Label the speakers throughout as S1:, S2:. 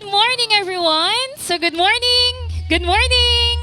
S1: Good morning, everyone. So, good morning. Good morning.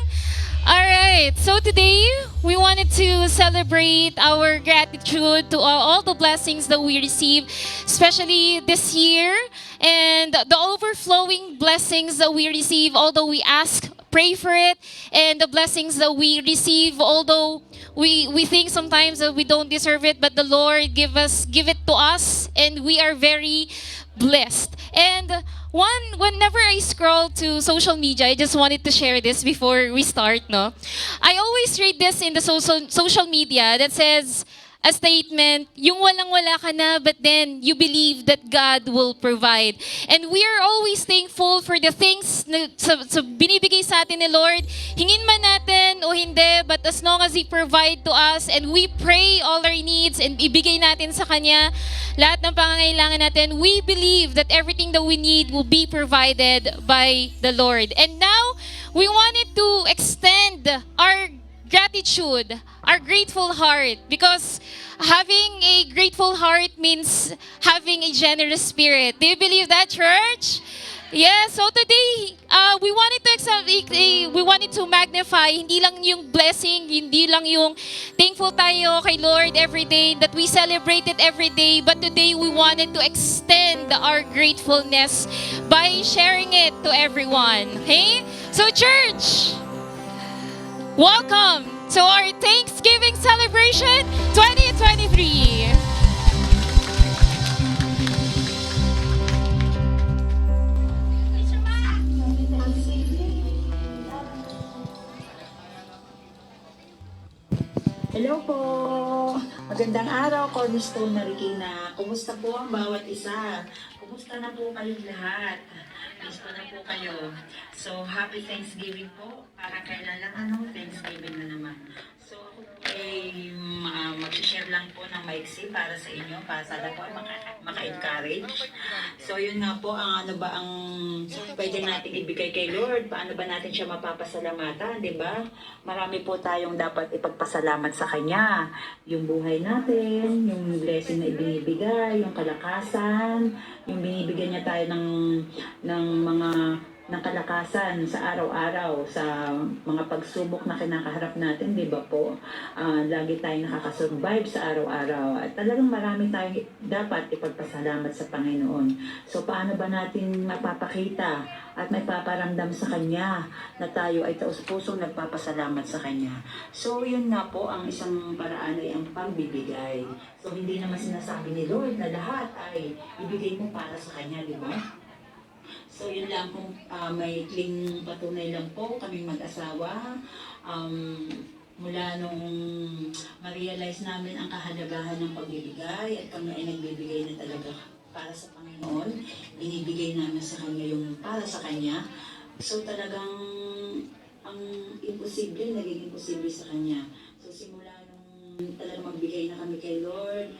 S1: All right. So, today we wanted to celebrate our gratitude to all the blessings that we receive, especially this year, and the overflowing blessings that we receive, although we ask, pray for it, and the blessings that we receive, although we think sometimes that we don't deserve it, but the Lord give it to us, and we are very blessed. And whenever I scroll to social media, I just wanted to share this before we start, no? I always read this in the social media that says a statement, yung walang-wala ka na, but then you believe that God will provide. And we are always thankful for the things na sa binibigay sa atin ni Lord. Hingin man natin o hindi, but as long as He provide to us and we pray all our needs and ibigay natin sa Kanya lahat ng pangangailangan natin, we believe that everything that we need will be provided by the Lord. And now, we wanted to extend our gratitude, our grateful heart, because having a grateful heart means having a generous spirit. Do you believe that, church? Yeah, so today we wanted to magnify hindi lang yung blessing, hindi lang yung thankful tayo kay Lord every day that we celebrate it every day, but today we wanted to extend our gratefulness by sharing it to everyone. Okay? So church, welcome to our Thanksgiving celebration 2023.
S2: Hello po! Magandang araw, Cornerstone Marikina. Kumusta po ang bawat isa? Kumusta na po kayong lahat? Kumusta na po kayo? So, happy Thanksgiving po. Para kailan lang Thanksgiving na naman. So, ako po ay mag-share lang po ng maiksi para sa inyo, para sana po ay maka-encourage. So, yun nga po, ang pwede natin ibigay kay Lord. Paano ba natin siya mapapasalamatan, di ba? Marami po tayong dapat ipagpasalamat sa Kanya. Yung buhay natin, yung blessing na ibinibigay, yung kalakasan, yung binibigyan niya tayo ng mga ng kalakasan sa araw-araw, sa mga pagsubok na kinakaharap natin, di ba po? Lagi tayong nakakasurvive sa araw-araw. At talagang marami tayong dapat ipagpasalamat sa Panginoon. So, paano ba natin mapapakita at may paparamdam sa Kanya na tayo ay taus-pusong nagpapasalamat sa Kanya? So, yun nga po, ang isang paraan ay ang pagbibigay. So, hindi naman sinasabi ni Lord na lahat ay ibigay mo para sa Kanya, di ba? So, yun lang po, may ikling patunay lang po kaming mag-asawa. Mula nung ma-realize namin ang kahalagahan ng pagbibigay at kami ay nagbibigay na talaga para sa Panginoon, binibigay namin sa Kanya yung para sa Kanya. So, talagang ang imposible, naging imposible sa Kanya. So, simula nung talagang magbigay na kami kay Lord,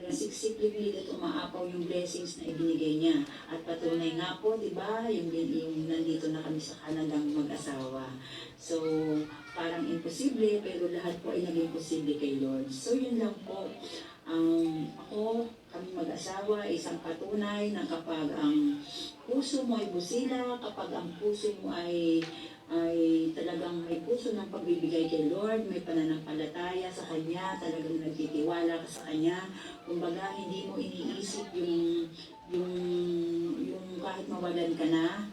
S2: siksik-liklit at umaapaw yung blessings na ibinigay niya. At patunay nga po, di ba, yung nandito na kami sa kanilang mag-asawa. So, parang imposible, pero lahat po ay naging posible kay Lord. So, yun lang po. Ako, kami mag-asawa, isang patunay na kapag ang puso mo ay busila, kapag ang puso mo ay talagang may puso ng pagbibigay kay Lord, may pananampalataya sa Kanya, talagang nagtitiwala ka sa Kanya. Kumbaga, hindi mo iniisip yung kahit mawalan ka na,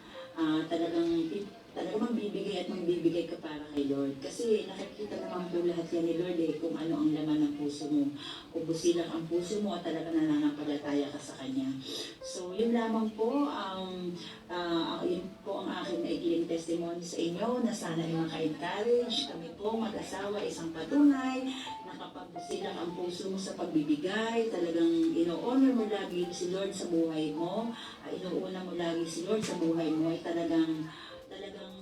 S2: talagang magbibigay at magbibigay ka para kay Lord. Kasi nakikita naman po lahat yan ni Lord kung ano ang laman ng puso mo. Kung busilang ang puso mo at talagang nananampalataya ka sa Kanya. So, yun lamang po yun po ang aking naikiling testimony sa inyo na sana ay maka-encourage. Kami po mag-asawa, isang patunay na kapag busilang ang puso mo sa pagbibigay, talagang ino-honor mo lagi si Lord sa buhay mo, inuuna mo lagi si Lord sa buhay mo, ay talagang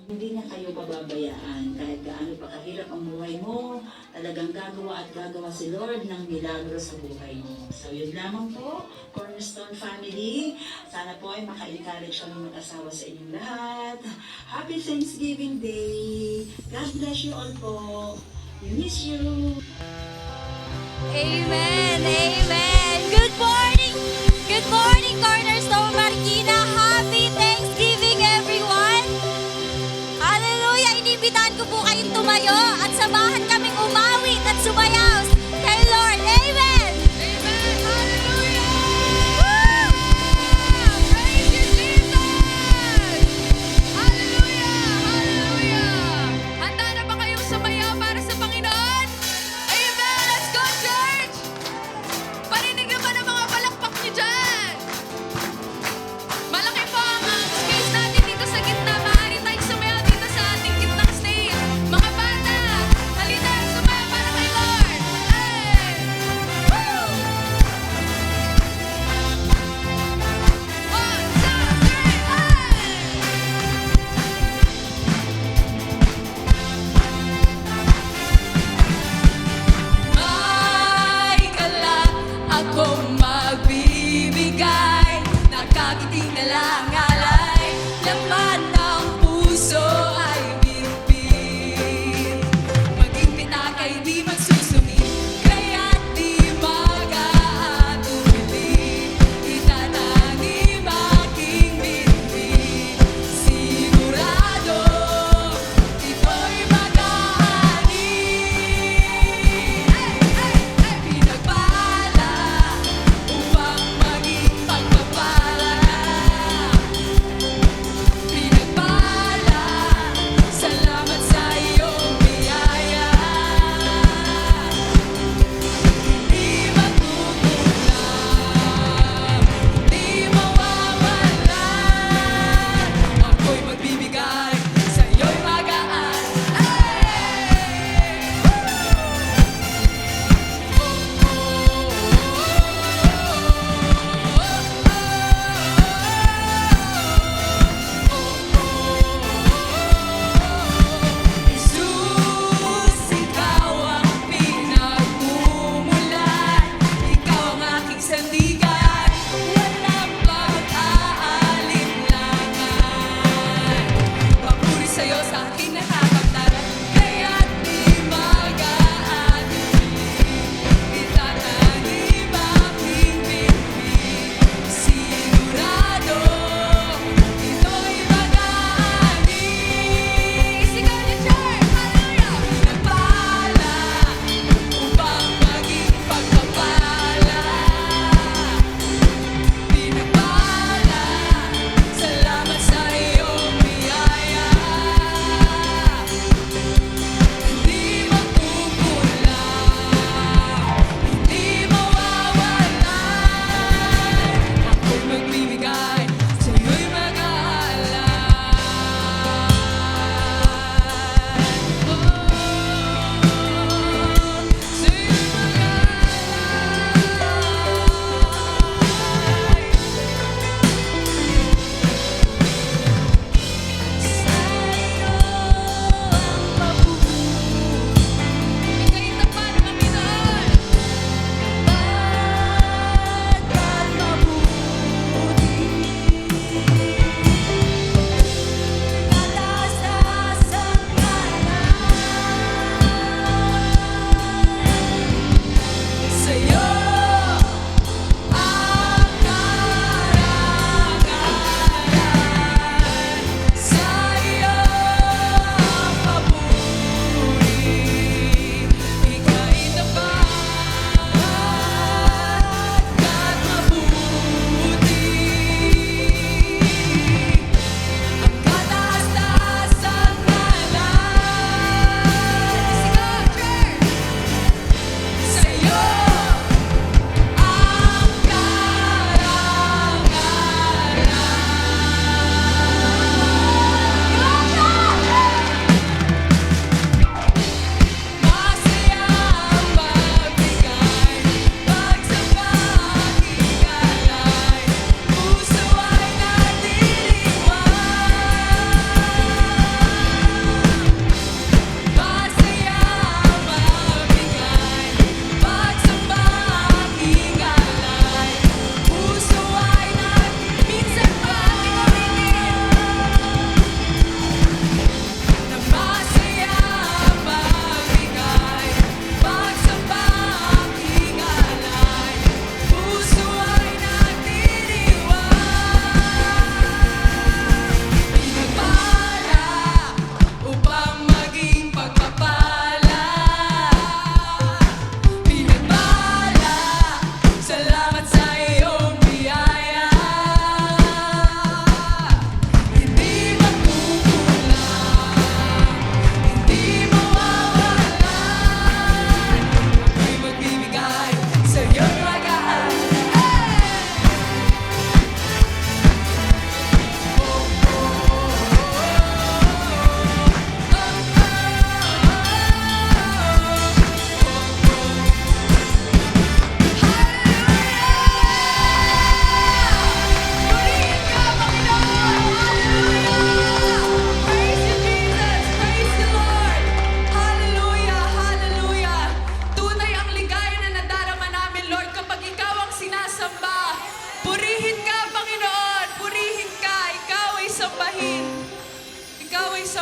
S2: hindi niya kayo pababayaan. Kahit gaano pa kahirap ang buhay mo, talagang gagawa at gagawa si Lord ng milagro sa buhay mo. So, yun lamang po, Cornerstone Family. Sana po ay maka-encourage kami mag-asawa sa inyong lahat. Happy Thanksgiving Day! God bless you all po! We miss you!
S3: Amen! Amen! Good morning! Good morning, Cornerstone Marikina! Happy Thanksgiving, tumayo at samahan kaming umawit at sumayaw kay Lord. Amen!
S4: Amen! Hallelujah! Praise you, Jesus! Hallelujah! Hallelujah! Handa na ba kayong sumayaw para sa Panginoon? Amen! Let's go, church! Parinig naman ang mga palakpak niyo dyan! Malaki po ang space natin dito sa gitna. Maaari tayong sumayaw dito sa ating gitnang stage. Mga bata, halina, sumayaw para kay Lord! Hey! Woo! 1, 2, 3, hey! May kala akong magbibigay, nakakiting na lang alay, laman ng puso ay bitbit. Maging pitakay di magsusumi, kaya't di mag-aatubili. Itatangim aking bitbit, sigurado ito'y mag-aani. Pinagpala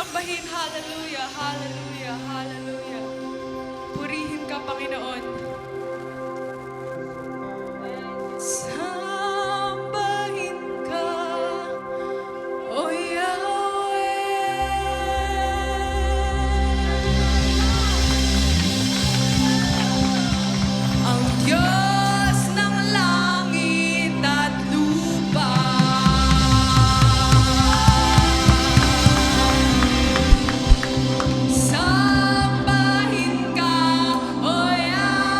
S4: sambahin. Hallelujah, hallelujah, hallelujah. Purihin ka, Panginoon. Sambahin ka, O Yahweh. Ang Diyos ng langit at lupa. Sambahin ka, O Yahweh.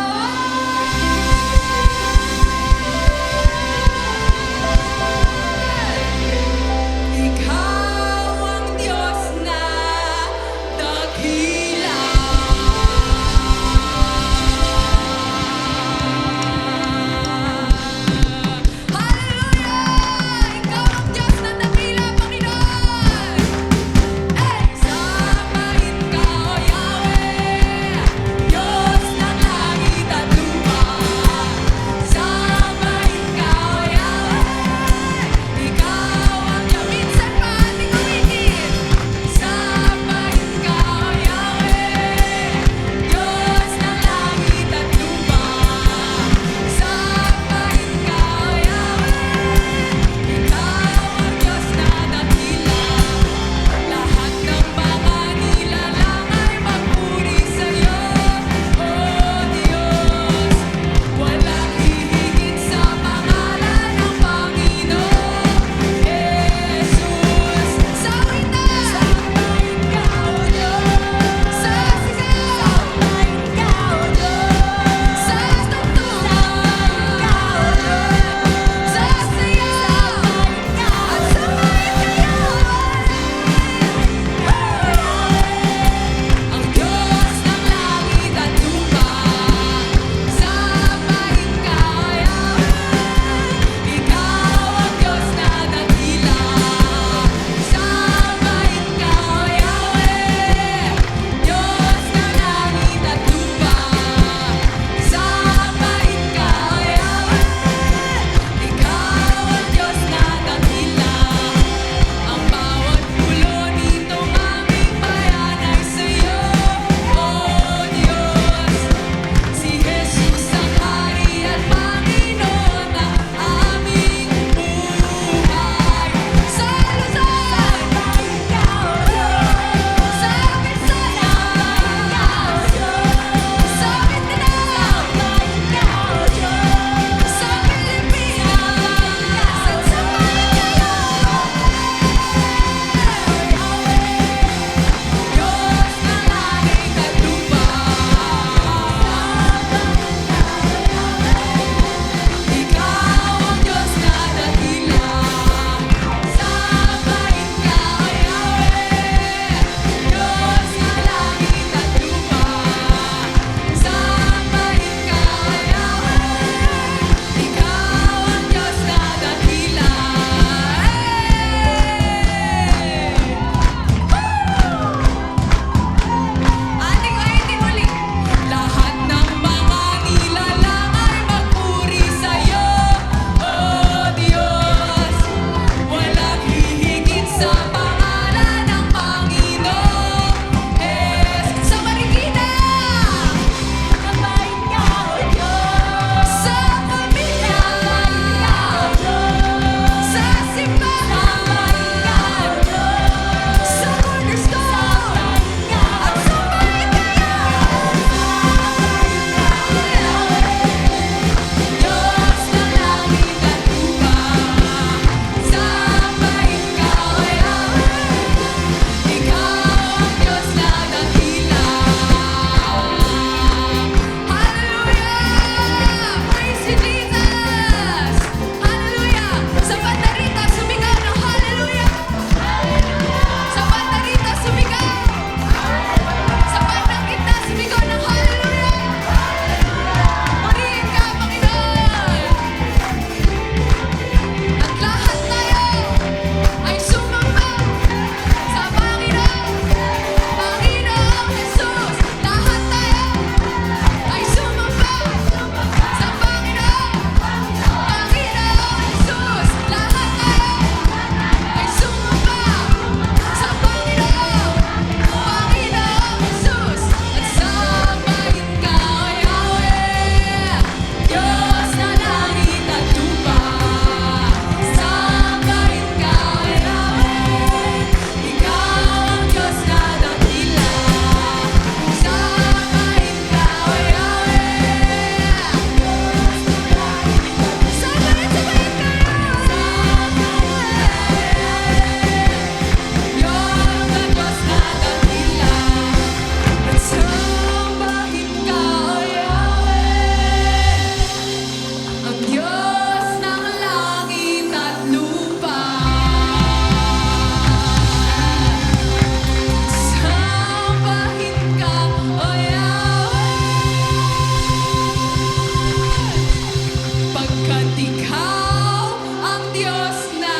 S4: Pagkat ikaw ang Diyos na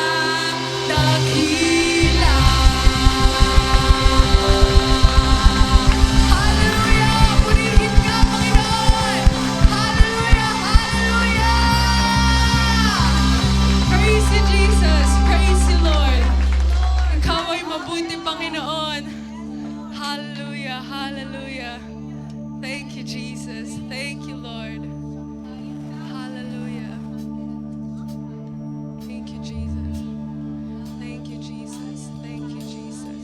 S4: dakila. Hallelujah! Purihin ka, Panginoon! Hallelujah! Hallelujah! Praise you, Jesus! Praise you, Lord! Ikaw ay mabuti, Panginoon! Hallelujah! Hallelujah! Thank you, Jesus. Thank you, Lord. Hallelujah. Thank you, Jesus. Thank you, Jesus. Thank you, Jesus.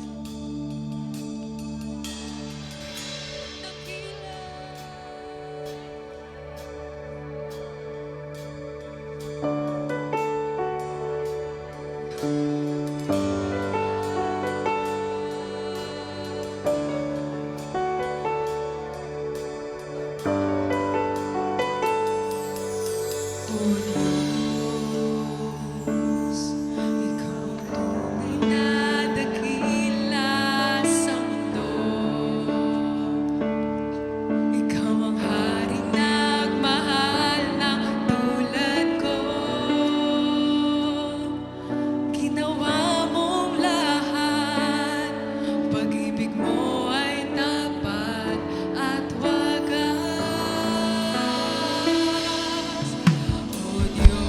S4: O Diyos, Ikaw tunay na dakila sa mundo. Ikaw ang haring nagmahal ng tulad ko. Ginawa mong lahat, pag-ibig mo ay tapat at wagas. O Diyos,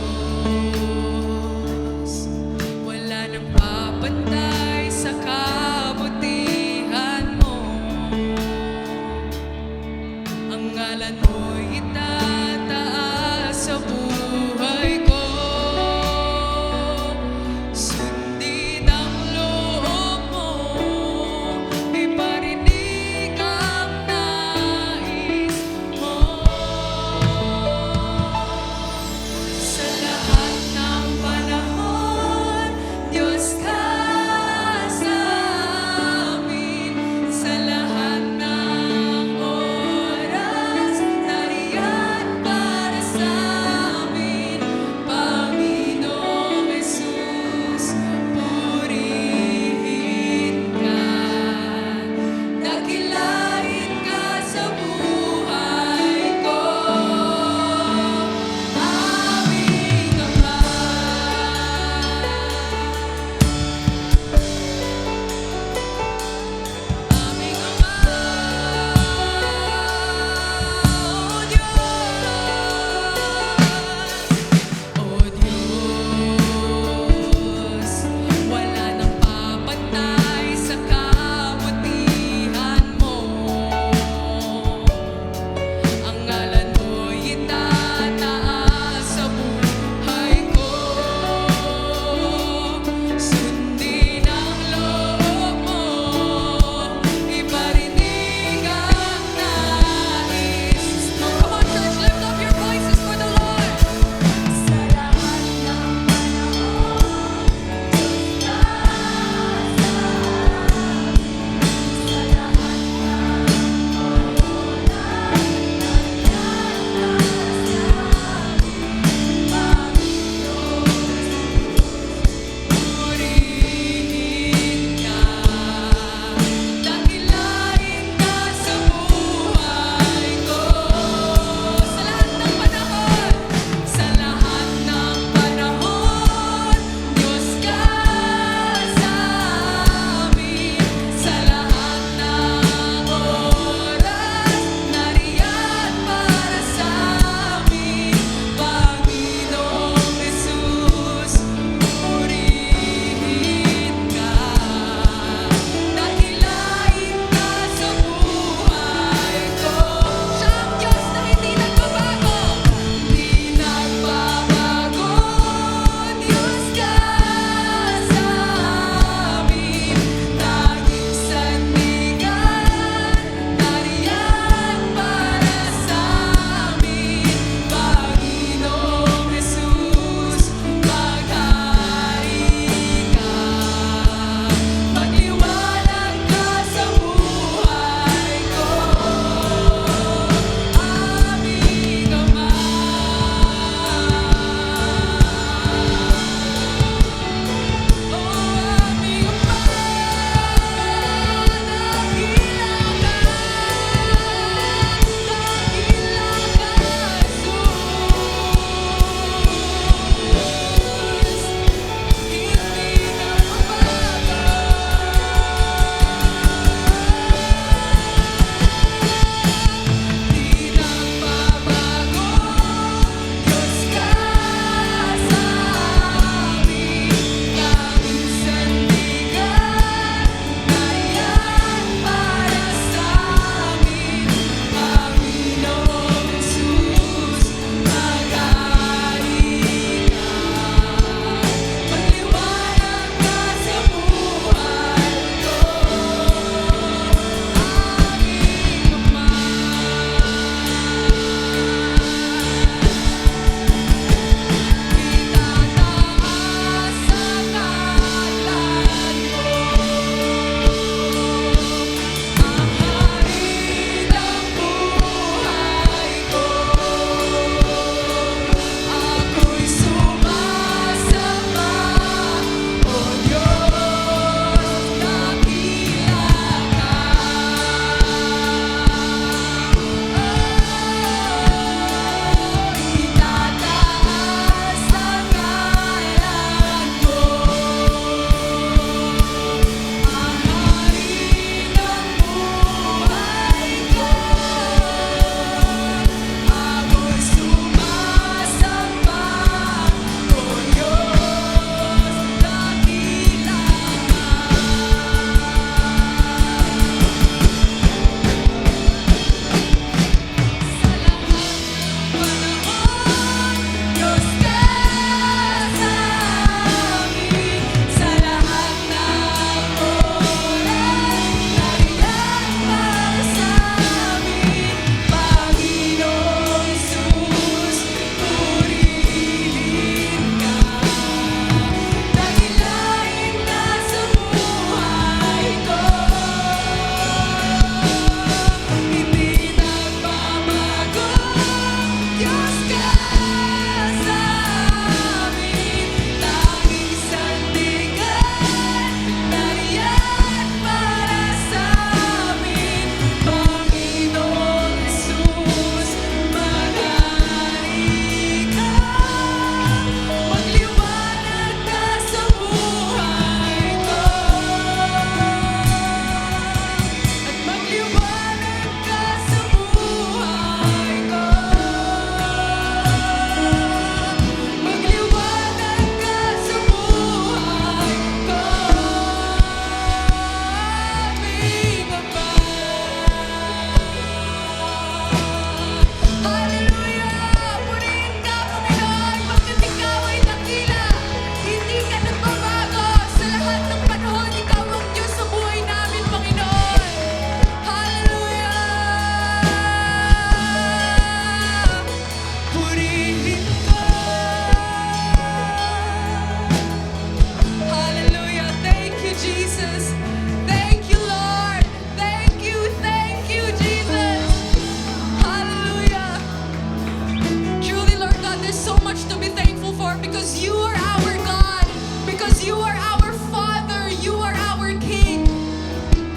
S4: because you are our God, because you are our Father, you are our King.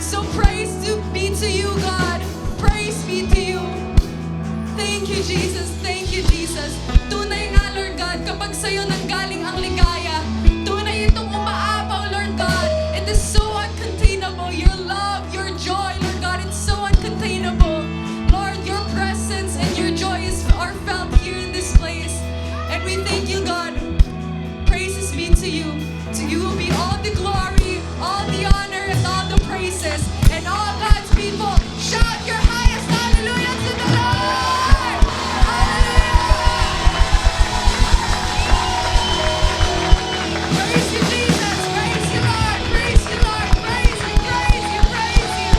S4: So praise be to you, God. Praise be to you. Thank you, Jesus. Thank you, Jesus. Tunay nga, Lord God, kapag sa'yo nanggaling ang ligaya, tunay itong umaapaw, Lord God. It is so uncontainable. Your love, your joy, Lord God, it's so uncontainable. Lord, your presence and your joy are felt here in this place. And we thank you, God. Praises be to you. To you will be all the glory, all the honor, and all the praises. And all God's people, shout your highest hallelujah to the Lord! Hallelujah! Praise you, Jesus! Praise you, Lord! Praise you, Lord! Praise you, praise you, praise you!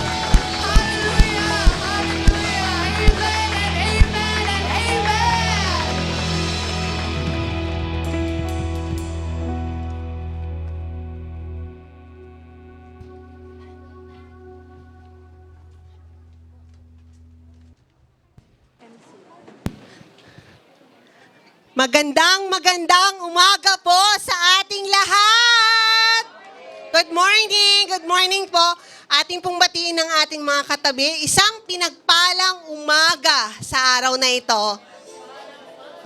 S4: Hallelujah! Hallelujah! Amen and amen and amen!
S5: Magandang umaga po sa ating lahat. Good morning po. Ating pong batiin ng ating mga katabi, isang pinagpalang umaga sa araw na ito.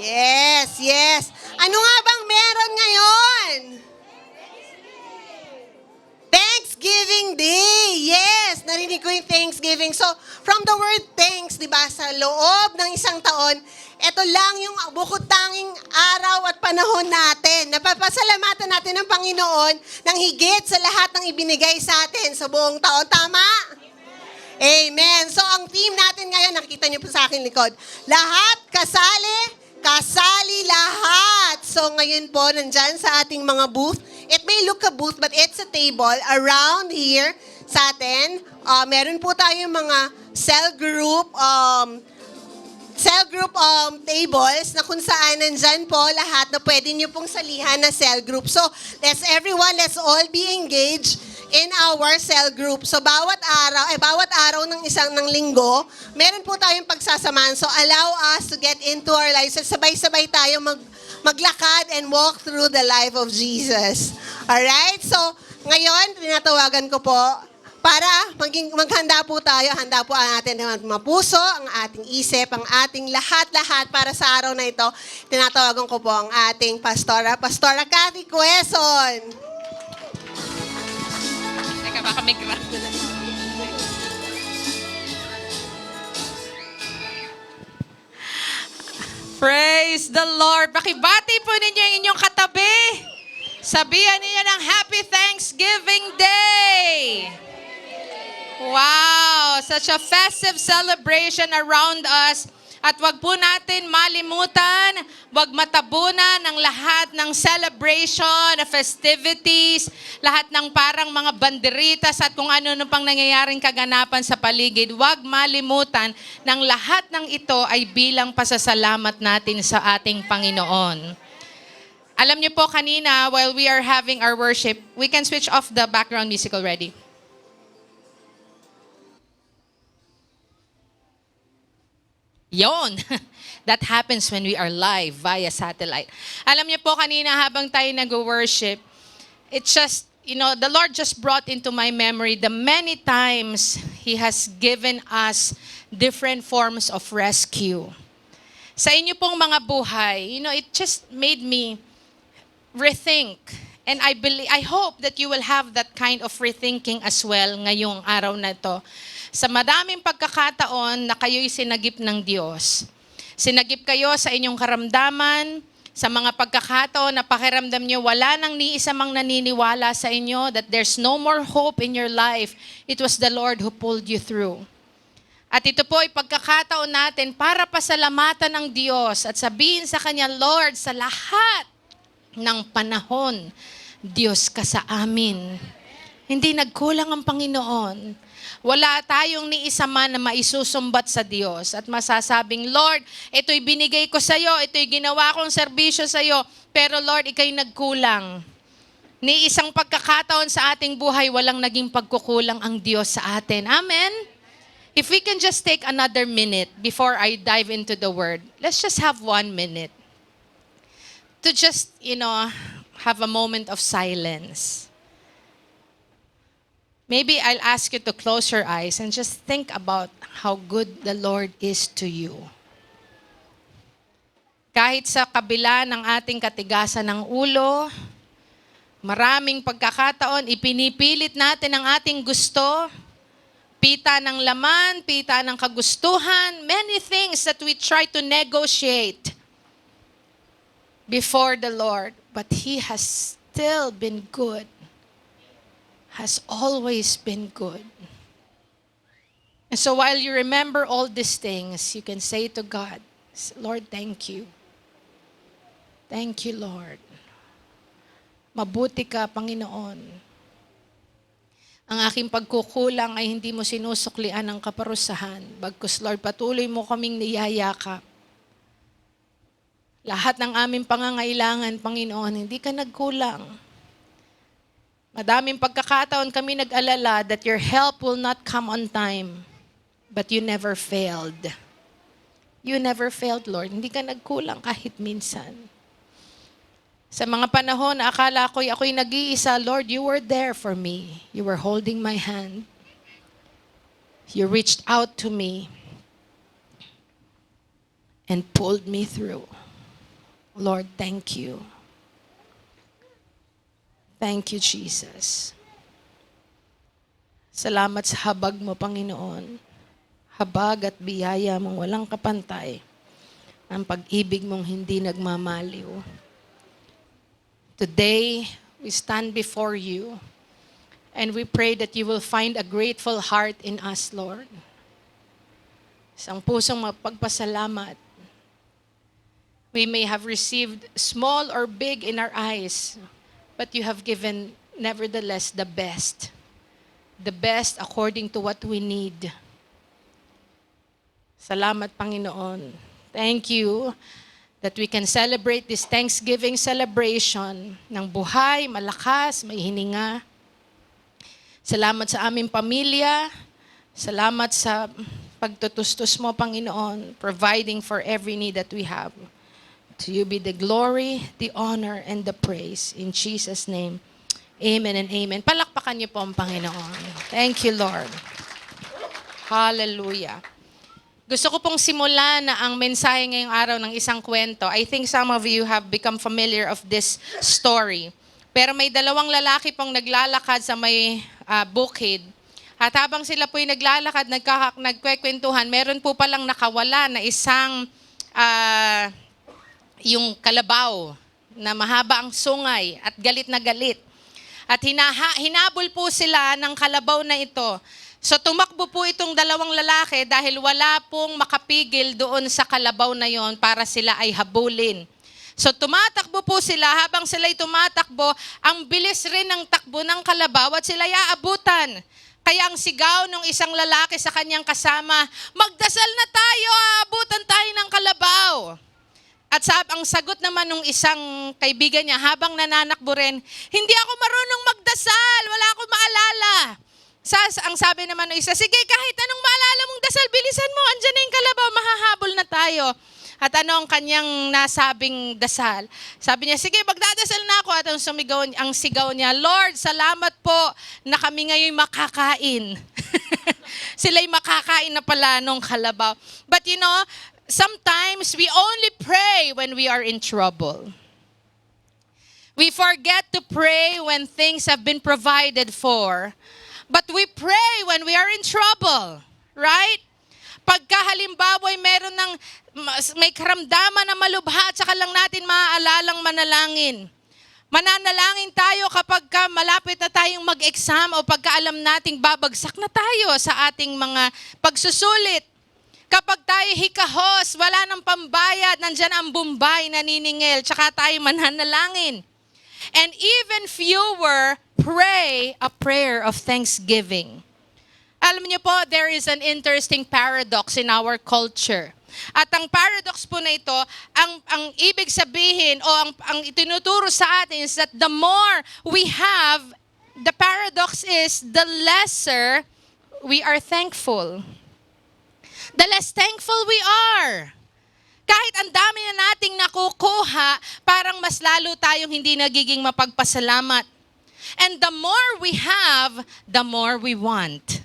S5: Yes. Ano nga bang meron ngayon? Thanksgiving Day. Yes, narinig ko yung Thanksgiving. So, from the word thanks, di ba, sa loob ng isang taon, ito lang yung bukod tanging araw at panahon natin. Napapasalamatan natin ng Panginoon ng higit sa lahat ng ibinigay sa atin sa buong taon. Tama? Amen. So, ang theme natin ngayon, nakikita niyo po sa aking likod, lahat kasali lahat. So, ngayon po, nandyan sa ating mga booth. It may look a booth, but it's a table around here sa atin. Meron po tayong mga cell group tables na kung saan nandyan po lahat na pwede nyo pong salihan na cell group. So, let's all be engaged in our cell group. So, bawat araw ng linggo, meron po tayong pagsasamahan. So, allow us to get into our lives. So, sabay-sabay tayo maglakad and walk through the life of Jesus. Alright? So, ngayon, tinatawagan ko po para maghanda po tayo, handa po ang ating mga puso, ang ating isip, ang ating lahat-lahat para sa araw na ito. Tinatawagan ko po ang ating Pastora Cathy Quezon.
S1: Teka, baka may crack.
S6: Praise the Lord. Pakibati po ninyo ang inyong katabi. Sabihan ninyo ng Happy Thanksgiving Day. Wow, such a festive celebration around us. At wag po natin malimutan, wag matabunan ng lahat ng celebration, festivities, lahat ng parang mga banderitas at kung ano pang nangyayaring kaganapan sa paligid. Wag malimutan ng lahat ng ito ay bilang pasasalamat natin sa ating Panginoon. Alam niyo po kanina, while we are having our worship, we can switch off the background music already. Yon. That happens when we are live via satellite. Alam niyo po kanina habang tayo nag-worship, it's just, the Lord just brought into my memory the many times He has given us different forms of rescue. Sa inyo pong mga buhay, it just made me rethink. And I hope that you will have that kind of rethinking as well ngayong araw na to. Sa madaming pagkakataon na kayo'y sinagip ng Diyos. Sinagip kayo sa inyong karamdaman, sa mga pagkakataon na pakiramdam nyo, wala nang ni isa mang naniniwala sa inyo, that there's no more hope in your life. It was the Lord who pulled you through. At ito po ay pagkakataon natin para pasalamatan ng Diyos at sabihin sa Kanya, Lord, sa lahat ng panahon, Diyos ka sa amin. Hindi nagkulang ang Panginoon. Wala tayong ni isa man na maisusumbat sa Diyos at masasabing, Lord, ito'y binigay ko sa iyo, ito'y ginawa kong serbisyo sa iyo, pero Lord, ika'y nagkulang. Ni isang pagkakataon sa ating buhay, walang naging pagkukulang ang Diyos sa atin. Amen? If we can just take another minute before I dive into the Word, let's just have 1 minute to just, have a moment of silence. Maybe I'll ask you to close your eyes and just think about how good the Lord is to you. Kahit sa kabila ng ating katigasan ng ulo, maraming pagkakataon, ipinipilit natin ang ating gusto, pita ng laman, pita ng kagustuhan, many things that we try to negotiate before the Lord. But He has still been good, has always been good. And so while you remember all these things, you can say to God, Lord, thank you. Thank you, Lord. Mabuti ka, Panginoon. Ang aking pagkukulang ay hindi mo sinusuklian ng kaparusahan. Bagkus, Lord, patuloy mo kaming niyayakap. Lahat ng aming pangangailangan, Panginoon, hindi ka nagkulang. Madaming pagkakataon kami nag-alala that your help will not come on time. But you never failed. You never failed, Lord. Hindi ka nagkulang kahit minsan. Sa mga panahon na akala ako'y nag-iisa, Lord, you were there for me. You were holding my hand. You reached out to me and pulled me through. Lord, thank you. Thank you, Jesus. Salamat sa habag mo, Panginoon. Habag at biyaya mong walang kapantay. Ang pag-ibig mong hindi nagmamaliw. Today, we stand before you and we pray that you will find a grateful heart in us, Lord. Isang pusong mapagpasalamat. We may have received small or big in our eyes, but you have given, nevertheless, the best. The best according to what we need. Salamat, Panginoon. Thank you that we can celebrate this Thanksgiving celebration ng buhay, malakas, may hininga. Salamat sa aming pamilya. Salamat sa pagtutustos mo, Panginoon, providing for every need that we have. To you be the glory, the honor, and the praise. In Jesus' name, amen and amen. Palakpakan niyo po ang Panginoon. Thank you, Lord. Hallelujah. Gusto ko pong simulan na ang mensahe ngayong araw ng isang kwento. I think some of you have become familiar of this story. Pero may dalawang lalaki pong naglalakad sa may bukid. At habang sila po'y naglalakad, nagkwekwentuhan, meron po palang nakawala na isang yung kalabaw na mahaba ang sungay at galit na galit. At hinabol po sila ng kalabaw na ito. So tumakbo po itong dalawang lalaki dahil wala pong makapigil doon sa kalabaw na yon para sila ay habulin. So tumatakbo po sila, habang sila'y tumatakbo, ang bilis rin ng takbo ng kalabaw at sila'y aabutan. Kaya ang sigaw ng isang lalaki sa kanyang kasama, magdasal na tayo, aabutan tayo ng kalabaw. At ang sagot naman ng isang kaibigan niya, habang nananakbo rin, hindi ako marunong magdasal, wala akong maalala. Ang sabi naman ng isa, sige kahit anong maalala mong dasal, bilisan mo, andyan na yung kalabaw, mahahabol na tayo. At ano ang kanyang nasabing dasal? Sabi niya, sige magdadasal na ako. At ang sigaw niya, Lord, salamat po na kami ngayon makakain. Sila'y makakain na pala nung kalabaw. But you know, sometimes we only pray when we are in trouble. We forget to pray when things have been provided for. But we pray when we are in trouble. Right? Pagka halimbawa ay may karamdaman na malubha at saka lang natin maaalalang manalangin. Mananalangin tayo kapag malapit na tayong mag-exam o pagka alam nating babagsak na tayo sa ating mga pagsusulit. Kapag tayo hikahos, wala nang pambayad, nandyan ang Bombay, naniningil, tsaka tayo mananalangin. And even fewer pray a prayer of thanksgiving. Alam niyo po, there is an interesting paradox in our culture. At ang paradox po na ito, ang ibig sabihin o ang itinuturo sa atin is that the more we have, the paradox is the lesser we are thankful. The less thankful we are. Kahit ang dami na nating nakukuha, parang mas lalo tayong hindi nagiging mapagpasalamat. And the more we have, the more we want.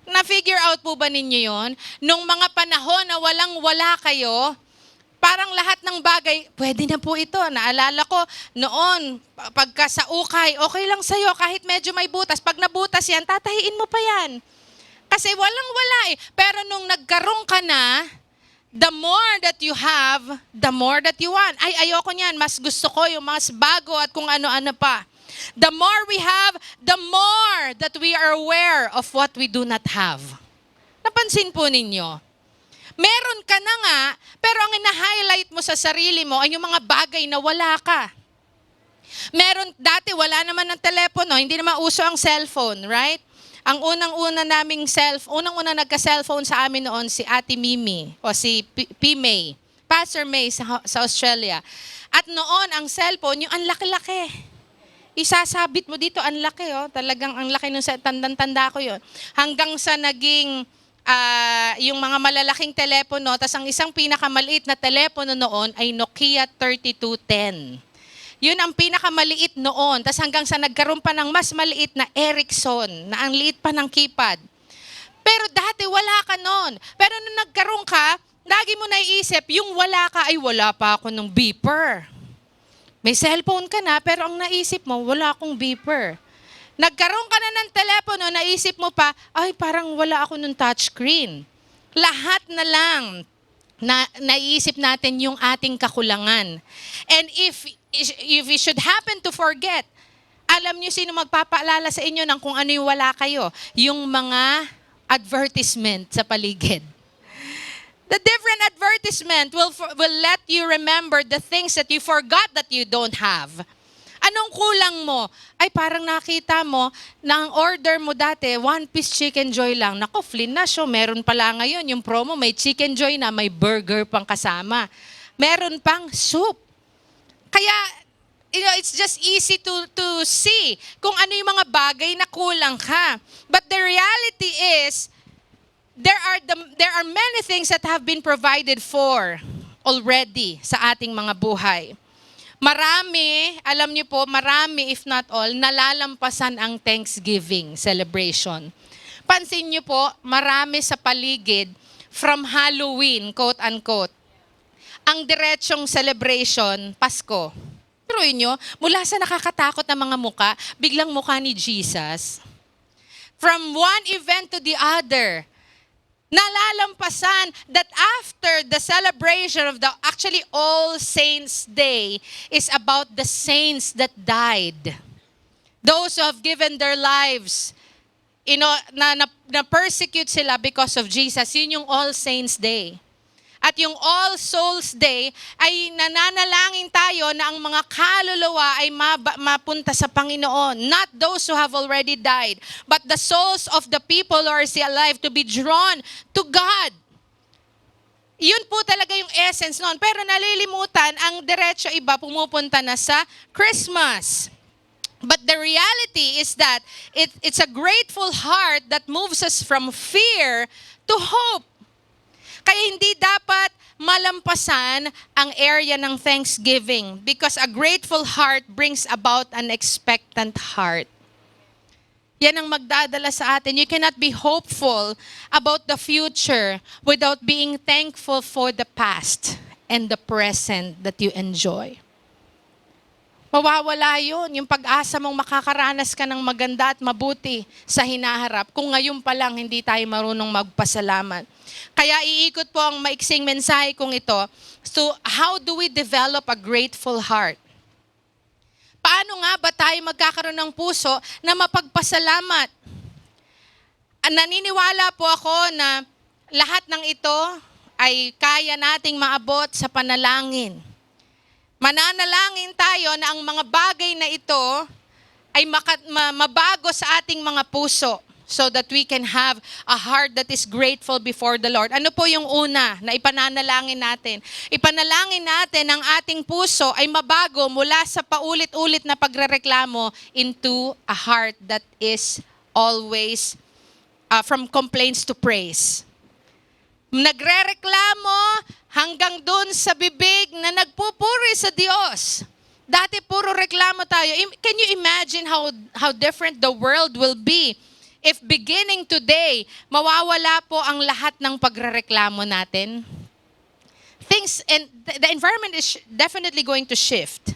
S6: Na-figure out po ba ninyo yon? Nung mga panahon na walang-wala kayo, parang lahat ng bagay, pwede na po ito. Naalala ko, noon, pagka sa ukay, okay lang sa'yo kahit medyo may butas. Pag nabutas yan, tatahiin mo pa yan. Kasi walang-wala eh. Pero nung nagkaroon ka na, the more that you have, the more that you want. Ay, ayoko niyan. Mas gusto ko yung mas bago at kung ano-ano pa. The more we have, the more that we are aware of what we do not have. Napansin po ninyo? Meron ka na nga, pero ang ina-highlight mo sa sarili mo ay yung mga bagay na wala ka. Meron, dati wala naman ng telepono, hindi naman uso ang cellphone, right? Ang unang-una nagka-cellphone sa amin noon si Ate Mimi o si P. May, Pastor May sa Australia. At noon ang cellphone, yung ang laki-laki. Isasabit mo dito, ang laki, oh. Talagang ang laki nung tanda ko yon. Hanggang sa naging yung mga malalaking telepono, tas ang isang pinakamaliit na telepono noon ay Nokia 3210. Yun ang pinakamaliit noon. Tas hanggang sa nagkaroon pa ng mas maliit na Ericsson, na ang liit pa ng keypad. Pero dati wala ka noon. Pero nung nagkaroon ka, lagi mo naiisip, yung wala ka ay wala pa ako nung beeper. May cellphone ka na, pero ang naisip mo, wala akong beeper. Nagkaroon ka na ng telepono, naisip mo pa, ay parang wala ako nung touchscreen. Lahat na lang na naiisip natin yung ating kakulangan. And if you should happen to forget, alam niyo sino magpapaalala sa inyo ng kung ano yung wala kayo? Yung mga advertisement sa paligid. The different advertisement will let you remember the things that you forgot that you don't have. Anong kulang mo? Ay parang nakita mo na ang order mo dati, 1-piece Chicken Joy lang. Nako, Flynn na show. Meron pala ngayon yung promo, may Chicken Joy na, may burger pang kasama. Meron pang soup. Kaya, it's just easy to see kung ano yung mga bagay na kulang ka. But the reality is, there are many things that have been provided for already sa ating mga buhay. Marami, alam niyo po, marami if not all, nalalampasan ang Thanksgiving celebration. Pansin niyo po, marami sa paligid from Halloween, quote-unquote, ang diretsong celebration, Pasko. Pero niyo, mula sa nakakatakot na mga muka, biglang muka ni Jesus. From one event to the other, nalalampasan that after the celebration of the actually All Saints Day is about the saints that died. Those who have given their lives, na persecute sila because of Jesus. Yun yung All Saints Day. At yung All Souls Day ay nananalangin tayo na ang mga kaluluwa ay mapunta sa Panginoon. Not those who have already died, but the souls of the people who are still alive to be drawn to God. Yun po talaga yung essence noon. Pero nalilimutan, ang diretso iba pumupunta na sa Christmas. But the reality is that it's a grateful heart that moves us from fear to hope. Kaya hindi dapat malampasan ang area ng thanksgiving because a grateful heart brings about an expectant heart. Yan ang magdadala sa atin. You cannot be hopeful about the future without being thankful for the past and the present that you enjoy. Mawawala yun, yung pag-asa mong makakaranas ka ng maganda at mabuti sa hinaharap kung ngayon pa lang hindi tayo marunong magpasalamat. Kaya iikot po ang maiksing mensahe kong ito. So, how do we develop a grateful heart? Paano nga ba tayo magkakaroon ng puso na mapagpasalamat? Naniniwala po ako na lahat ng ito ay kaya nating maabot sa panalangin. Mananalangin tayo na ang mga bagay na ito ay mabago sa ating mga puso so that we can have a heart that is grateful before the Lord. Ano po yung una na ipananalangin natin? Ipanalangin natin ang ating puso ay mabago mula sa paulit-ulit na pagrereklamo into a heart that is always from complaints to praise. Nagrereklamo hanggang dun sa bibig na nagpupuri sa Diyos. Dati puro reklamo tayo. Can you imagine how different the world will be if beginning today, mawawala po ang lahat ng pagrereklamo natin? Things, and the environment is definitely going to shift.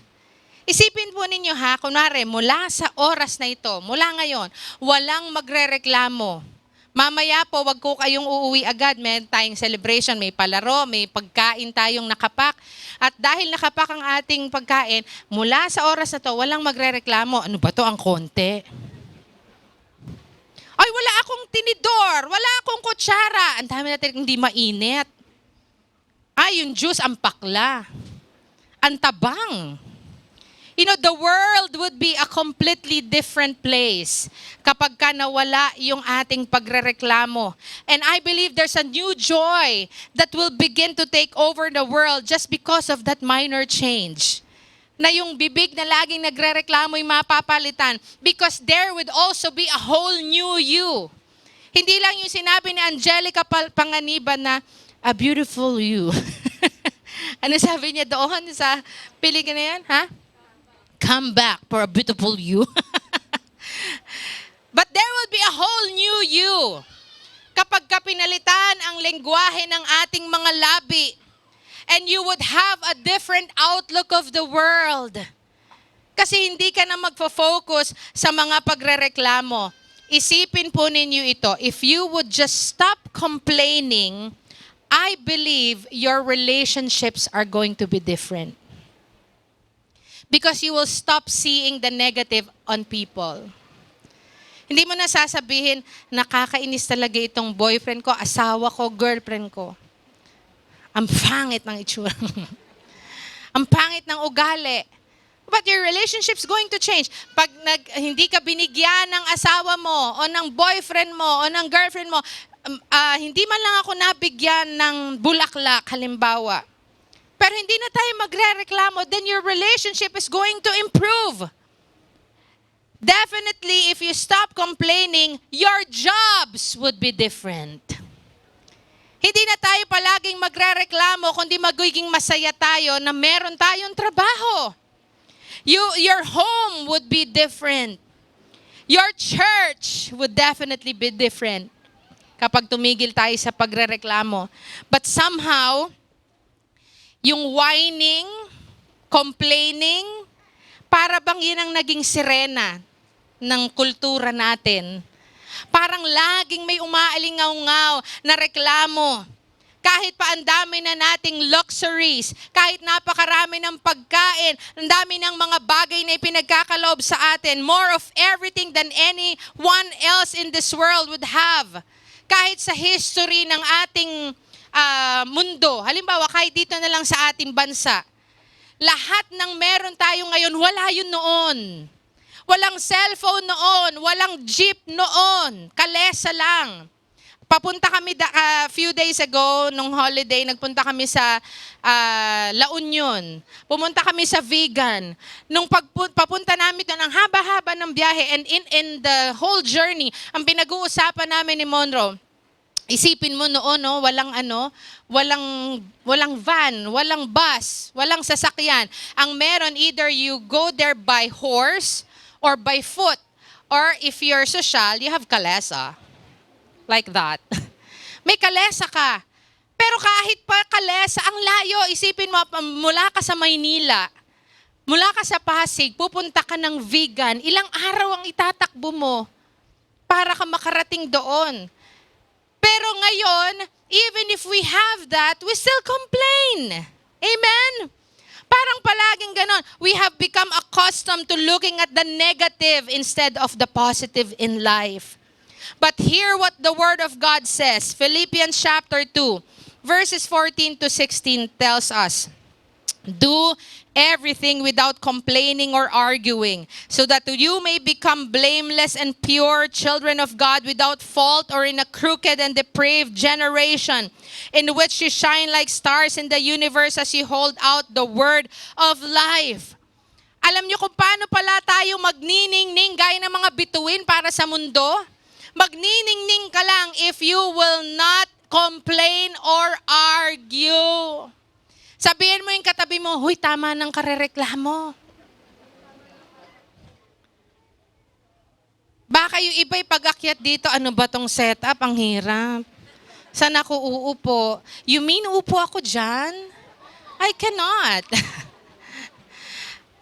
S6: Isipin po ninyo ha, kunwari, mula sa oras na ito, mula ngayon, walang magrereklamo. Mamaya po, wag ko kayong uuwi agad. May tayong celebration, may palaro, may pagkain tayong nakapak. At dahil nakapak ang ating pagkain, mula sa oras na to, walang magrereklamo. Ano ba to, ang konti? Ay, wala akong tinidor, wala akong kutsara. Ang dami natin hindi mainit. Ay, yung juice, ang pakla. Ang tabang. You know, the world would be a completely different place kapag ka nawala yung ating pagrereklamo. And I believe there's a new joy that will begin to take over the world just because of that minor change. Na yung bibig na laging nagrereklamo yung mapapalitan because there would also be a whole new you. Hindi lang yung sinabi ni Angelica Panganiban na, a beautiful you. Ano sabi niya doon sa pelikula na yan? Ha? Come back for a beautiful you. But there will be a whole new you. Kapag ka pinalitan ang lengguwahe ng ating mga labi, and you would have a different outlook of the world. Kasi hindi ka na magfo-focus sa mga pagrereklamo. Isipin po ninyo ito, if you would just stop complaining, I believe your relationships are going to be different. Because you will stop seeing the negative on people. Hindi mo na sasabihin, nakakainis talaga itong boyfriend ko, asawa ko, girlfriend ko. Ang pangit ng itsura. Ang pangit ng ugali. But your relationship's going to change. Pag hindi ka binigyan ng asawa mo, o ng boyfriend mo, o ng girlfriend mo, hindi man lang ako nabigyan ng bulaklak, halimbawa. Pero hindi na tayo magre-reklamo, then your relationship is going to improve. Definitely, if you stop complaining, your jobs would be different. Hindi na tayo palaging magre-reklamo, kundi magiging masaya tayo na meron tayong trabaho. Your home would be different. Your church would definitely be different kapag tumigil tayo sa pagre-reklamo. But somehow, yung whining, complaining, para bang yun ang naging sirena ng kultura natin. Parang laging may umaalingaw-ngaw na reklamo. Kahit pa ang dami na nating luxuries, kahit napakarami ng pagkain, ang dami ng mga bagay na ipinagkakaloob sa atin, more of everything than anyone else in this world would have. Kahit sa history ng ating mundo, halimbawa kahit dito na lang sa ating bansa, lahat ng meron tayo ngayon, wala yun noon. Walang cellphone noon, walang jeep noon, kalesa lang. Papunta kami a few days ago, nung holiday, nagpunta kami sa La Union. Pumunta kami sa Vegan. Nung papunta namin doon, ang haba-haba ng biyahe, and in the whole journey, ang pinag-uusapan namin ni Monroe, isipin mo noon, no, walang van, walang bus, walang sasakyan. Ang meron, either you go there by horse or by foot. Or if you're social, you have kalesa. Like that. May kalesa ka. Pero kahit pa kalesa, ang layo, isipin mo, mula ka sa Maynila, mula ka sa Pasig, pupunta ka ng Vegan, ilang araw ang itatakbo mo para ka makarating doon. Pero ngayon, even if we have that, we still complain. Amen? Parang palaging ganon. We have become accustomed to looking at the negative instead of the positive in life. But hear what the Word of God says. Philippians chapter 2, verses 14 to 16 tells us, do everything without complaining or arguing, so that you may become blameless and pure children of God without fault or in a crooked and depraved generation, in which you shine like stars in the universe as you hold out the word of life. Alam niyo kung paano pala tayo magniningning gaya ng mga bituin para sa mundo? Magniningning ka lang if you will not complain or argue. Sabihin mo yung katabi mo, huy, tama ng karereklamo. Baka yung iba'y pag-akyat dito, ano ba tong setup? Ang hirap. Saan ako uupo? You mean uupo ako dyan? I cannot.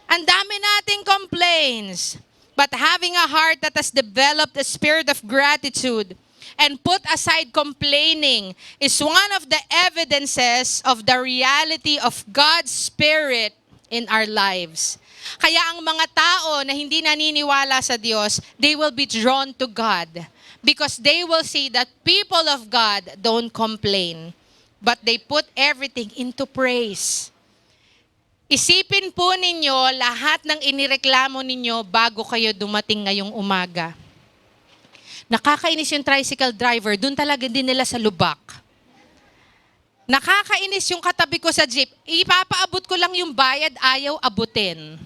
S6: Ang dami nating complaints. But having a heart that has developed a spirit of gratitude and put aside complaining is one of the evidences of the reality of God's Spirit in our lives. Kaya ang mga tao na hindi naniniwala sa Diyos, they will be drawn to God because they will see that people of God don't complain, but they put everything into praise. Isipin po ninyo lahat ng inireklamo ninyo bago kayo dumating ngayong umaga. Nakakainis yung tricycle driver, dun talaga din nila sa lubak. Nakakainis yung katabi ko sa jeep, ipapaabot ko lang yung bayad, ayaw abutin.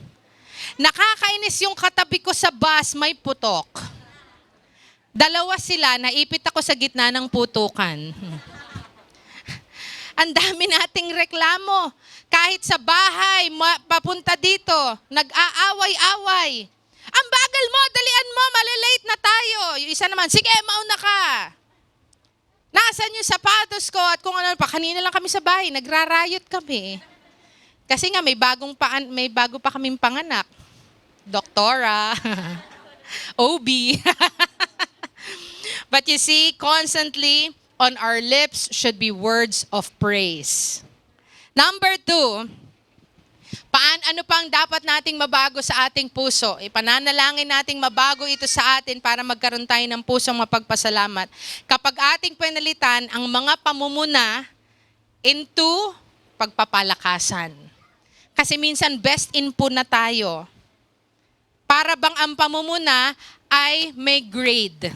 S6: Nakakainis yung katabi ko sa bus, may putok. Dalawa sila, naipit ako sa gitna ng putukan. Ang dami nating reklamo. Kahit sa bahay, papunta dito, nag-aaway-away. Ang bagal mo, dalian mo, malilate na tayo. Yung isa naman, sige, mauna ka. Nasaan yung sapatos ko at kung ano pa. Kanina lang kami sa bahay, nagrarayot kami. Kasi nga, may bago pa kaming panganak. Doktora. OB. But you see, constantly on our lips should be words of praise. Number 2, ano pang dapat nating mabago sa ating puso? Ipananalangin nating mabago ito sa atin para magkaroon tayo ng pusong mapagpasalamat. Kapag ating pinalitan ang mga pamumuna into pagpapalakasan. Kasi minsan best in po na tayo. Para bang ang pamumuna ay may grade.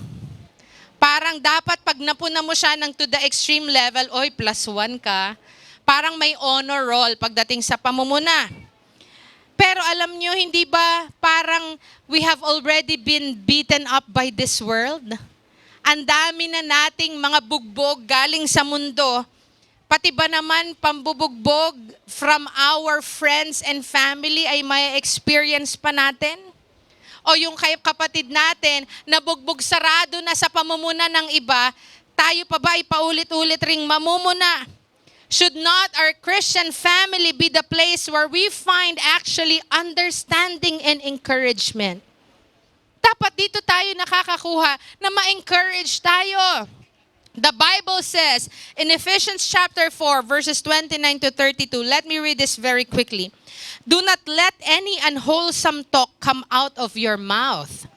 S6: Parang dapat pag napuna mo siya ng to the extreme level, oy, +1 ka. Parang may honor roll pagdating sa pamumuna. Pero alam nyo, hindi ba parang we have already been beaten up by this world? Ang dami na nating mga bugbog galing sa mundo. Pati ba naman pambubugbog from our friends and family ay may experience pa natin? O yung kapatid natin na bugbog sarado na sa pamumuna ng iba, tayo pa ba ipaulit-ulit ring mamumuna? Should not our Christian family be the place where we find actually understanding and encouragement? Dapat dito tayo nakakakuha na ma-encourage tayo. The Bible says in Ephesians chapter 4 verses 29 to 32, let me read this very quickly. Do not let any unwholesome talk come out of your mouth,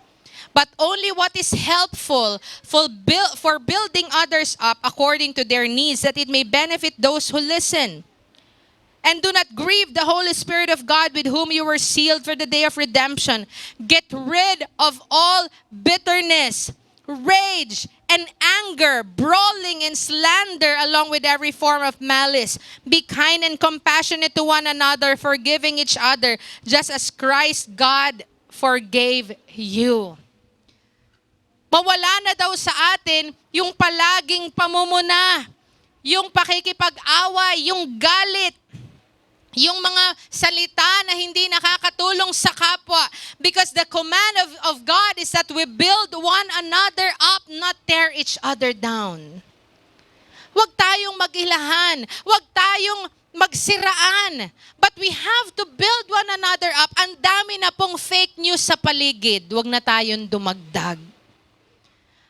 S6: but only what is helpful for building others up according to their needs, that it may benefit those who listen. And do not grieve the Holy Spirit of God, with whom you were sealed for the day of redemption. Get rid of all bitterness, rage, and anger, brawling and slander, along with every form of malice. Be kind and compassionate to one another, forgiving each other, just as Christ God forgave you. Mawala na daw sa atin yung palaging pamumuna, yung pakikipag-away, yung galit, yung mga salita na hindi nakakatulong sa kapwa. Because the command of God is that we build one another up, not tear each other down. Huwag tayong mag-ilahan, huwag tayong magsiraan. But we have to build one another up. Ang dami na pong fake news sa paligid, huwag na tayong dumagdag.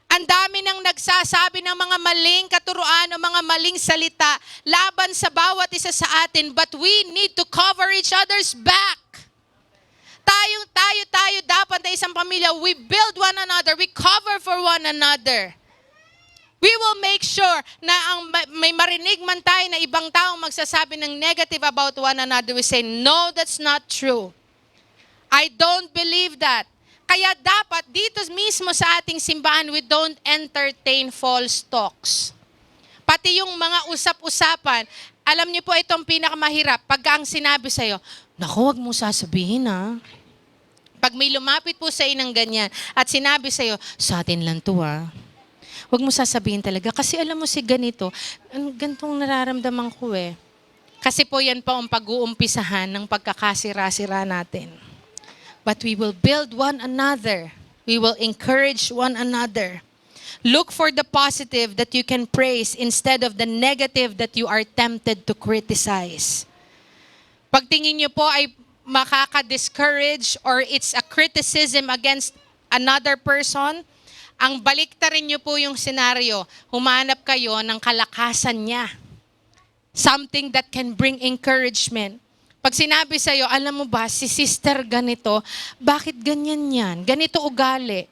S6: Ang dami nang nagsasabi ng mga maling katuruan o mga maling salita laban sa bawat isa sa atin, but we need to cover each other's back. Tayo dapat na isang pamilya, we build one another, we cover for one another. We will make sure na may marinig man tayo na ibang taong magsasabi ng negative about one another, we say, no, that's not true. I don't believe that. Kaya dapat dito mismo sa ating simbahan, we don't entertain false talks. Pati yung mga usap-usapan, alam niyo po itong pinakamahirap. Pagka ang sinabi sa'yo, naku, wag mo sasabihin ha. Pag may lumapit po sa inang ganyan at sinabi sa'yo, sa atin lang to ha. Huwag mo sasabihin talaga, kasi alam mo si ganito, ganitong nararamdaman ko eh. Kasi po yan po ang pag-uumpisahan ng pagkakasira-sira natin. But we will build one another. We will encourage one another. Look for the positive that you can praise instead of the negative that you are tempted to criticize. Pagtingin niyo po ay makaka-discourage or it's a criticism against another person, ang baliktarin niyo po yung senaryo, humanap kayo ng kalakasan niya. Something that can bring encouragement. Pag sinabi sa'yo, alam mo ba, si sister ganito, bakit ganyan yan? Ganito ugali.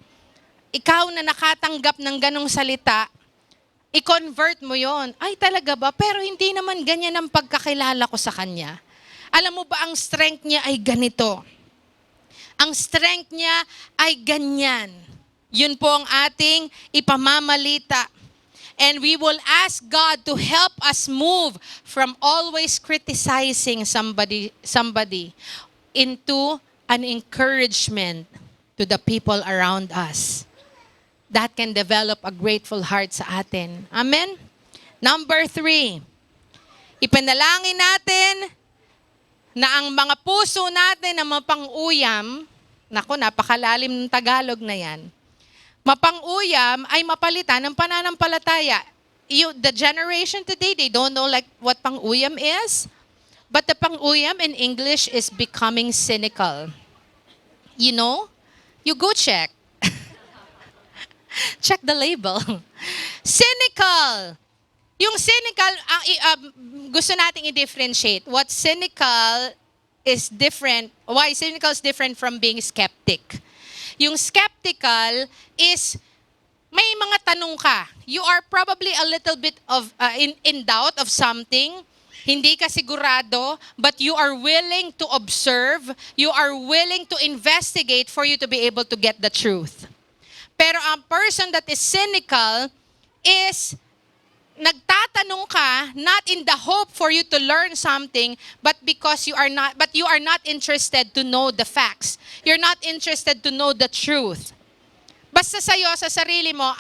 S6: Ikaw na nakatanggap ng ganong salita, i-convert mo yon. Ay, talaga ba? Pero hindi naman ganyan ang pagkakilala ko sa kanya. Alam mo ba, ang strength niya ay ganito. Ang strength niya ay ganyan. Yun po ang ating ipamamalita. And we will ask God to help us move from always criticizing somebody into an encouragement to the people around us. That can develop a grateful heart sa atin. Amen? Number 3, ipanalangin natin na ang mga puso natin na mapang-uyam, naku, napakalalim ng Tagalog na yan, mapang-uyam ay mapalitan ng pananampalataya. The generation today, they don't know like what pang-uyam is. But the pang-uyam in English is becoming cynical. You know? You go check. Check the label. Cynical. Yung cynical, gusto nating i-differentiate. What cynical is different, why cynical is different from being skeptic. Yung skeptical is, may mga tanong ka. You are probably a little bit of in doubt of something. Hindi ka sigurado, but you are willing to observe. You are willing to investigate for you to be able to get the truth. Pero ang person that is cynical is, nagtatanong ka not in the hope for you to learn something, but because you are not interested to know the facts. You're not interested to know the truth. Basta sa'yo, sa sarili mo,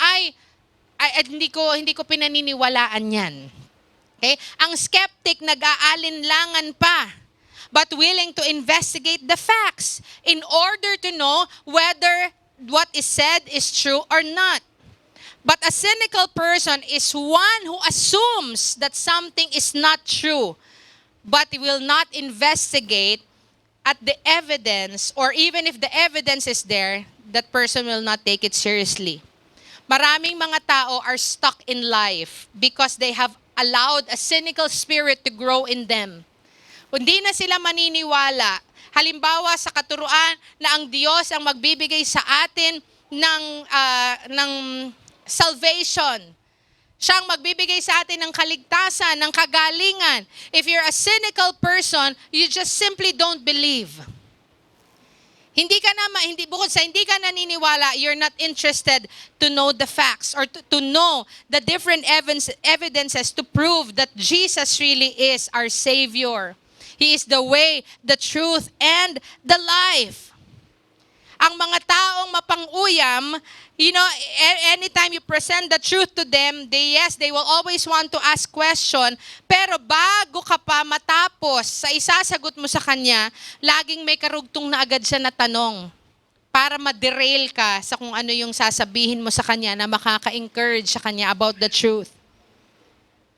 S6: hindi ko pinaniniwalaan yan. Okay? Ang skeptic nag-aalinlangan pa, but willing to investigate the facts in order to know whether what is said is true or not. But a cynical person is one who assumes that something is not true, but will not investigate at the evidence, or even if the evidence is there, that person will not take it seriously. Maraming mga tao are stuck in life because they have allowed a cynical spirit to grow in them. Hindi na sila maniniwala. Halimbawa sa katuruan na ang Diyos ang magbibigay sa atin ng salvation. Siyang magbibigay sa atin ng kaligtasan, ng kagalingan. If you're a cynical person, you just simply don't believe. Bukod sa hindi ka naniniwala, you're not interested to know the facts or to know the different evidences to prove that Jesus really is our Savior. He is the way, the truth, and the life. Ang mga taong mapang-uyam, anytime you present the truth to them, they will always want to ask question. Pero bago ka pa matapos sa isasagot mo sa kanya, laging may karugtong na agad siya na tanong para ma-derail ka sa kung ano yung sasabihin mo sa kanya na makaka-encourage sa kanya about the truth.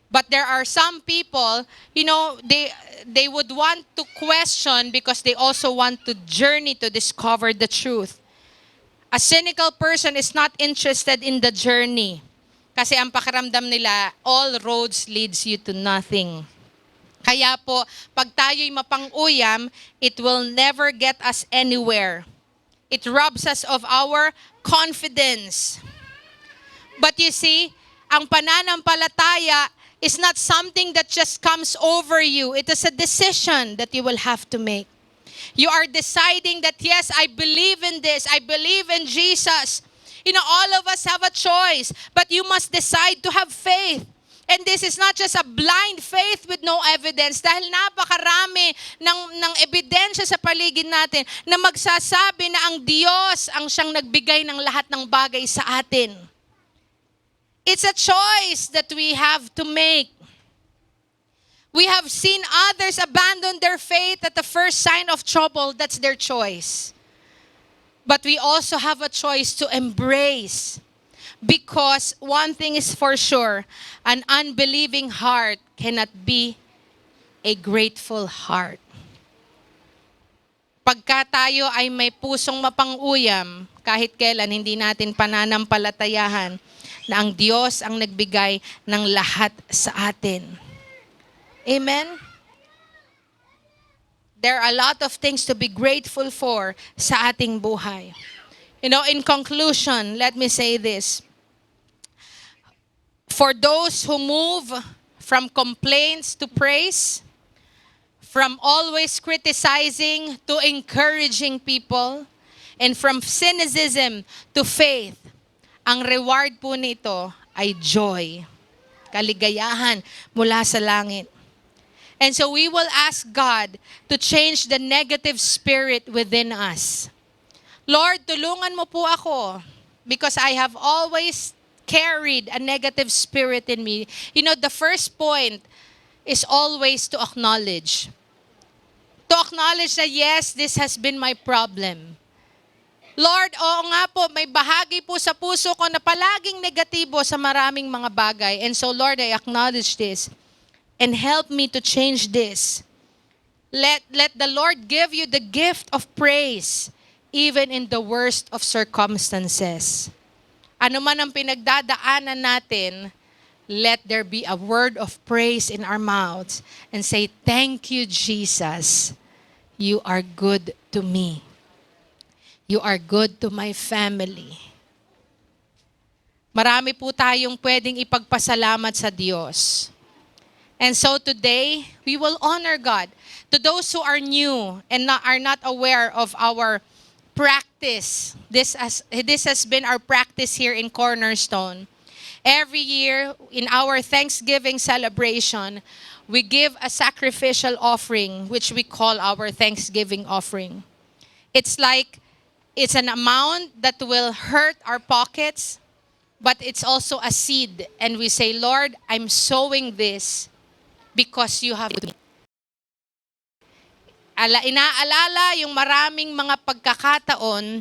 S6: But there are some people, they would want to question because they also want to journey to discover the truth. A cynical person is not interested in the journey. Kasi ang pakiramdam nila, all roads leads you to nothing. Kaya po, pag tayo'y mapang-uyam, it will never get us anywhere. It robs us of our confidence. But you see, ang pananampalataya is not something that just comes over you. It is a decision that you will have to make. You are deciding that, yes, I believe in this. I believe in Jesus. All of us have a choice, but you must decide to have faith. And this is not just a blind faith with no evidence, dahil napakarami ng ebidensya sa paligid natin na magsasabi na ang Diyos ang siyang nagbigay ng lahat ng bagay sa atin. It's a choice that we have to make. We have seen others abandon their faith at the first sign of trouble. That's their choice. But we also have a choice to embrace. Because one thing is for sure, an unbelieving heart cannot be a grateful heart. Pagka tayo ay may pusong mapang-uyam, kahit kailan hindi natin pananampalatayahan na ang Diyos ang nagbigay ng lahat sa atin. Amen? There are a lot of things to be grateful for sa ating buhay. You know, in conclusion, let me say this. For those who move from complaints to praise, from always criticizing to encouraging people, and from cynicism to faith, ang reward po nito ay joy, kaligayahan mula sa langit. And so we will ask God to change the negative spirit within us. Lord, tulungan mo po ako because I have always carried a negative spirit in me. You know, the first point is always to acknowledge. To acknowledge that yes, this has been my problem. Lord, oo nga po, may bahagi po sa puso ko na palaging negatibo sa maraming mga bagay. And so Lord, I acknowledge this. And help me to change this. Let the Lord give you the gift of praise even in the worst of circumstances. Ano man ang pinagdadaanan natin, let there be a word of praise in our mouths and say, thank you, Jesus. You are good to me. You are good to my family. Marami po tayong pwedeng ipagpasalamat sa Diyos. And so today, we will honor God. To those who are new and are not aware of our practice, this has been our practice here in Cornerstone. Every year, in our Thanksgiving celebration, we give a sacrificial offering, which we call our Thanksgiving offering. It's an amount that will hurt our pockets, but it's also a seed. And we say, Lord, I'm sowing this because you have to. Inaalala yung maraming mga pagkakataon